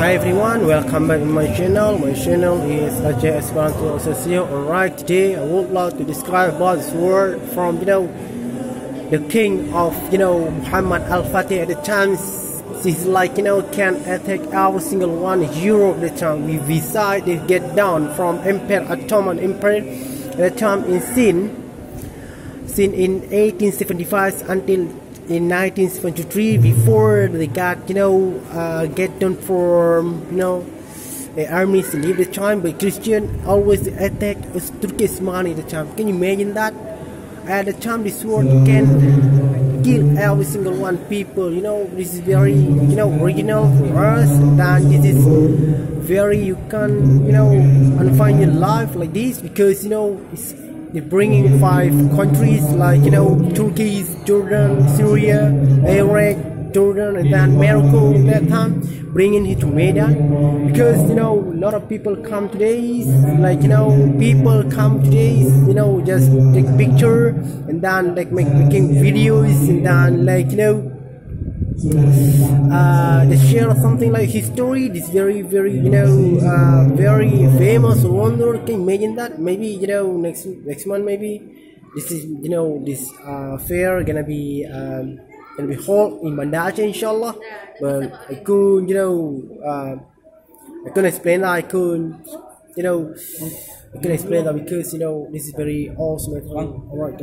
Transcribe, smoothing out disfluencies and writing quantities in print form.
Hi everyone, welcome back to my channel. My channel is Asli Baginda Rasullullah. Alright, today I would like to describe about this word from the king of Muhammad Al-Fatih at the time. He's like can attack every single one in Europe at the time. We decided to get down from Empire Ottoman Empire at the time in sin in 1875 until in 1973, before they got get down from the armies leave the time, but Christian always attack Turki Ustamani at the time. Can you imagine that? At the time this sword can kill every single one people. This is very original for us, and this is very you can find your life like this, because they're bringing 5 countries like Turkey, Jordan, Syria, Iraq, Jordan, and then Morocco at that time, bringing it to Medan, because a lot of people come today, people come today, just take picture and then making videos, and then they share something like history. This very very famous wonder. Can you imagine that? Maybe next month, maybe this is this fair gonna be held in Bandar, inshallah. But I couldn't I couldn't explain that. I couldn't explain that because this is very awesome. Alright,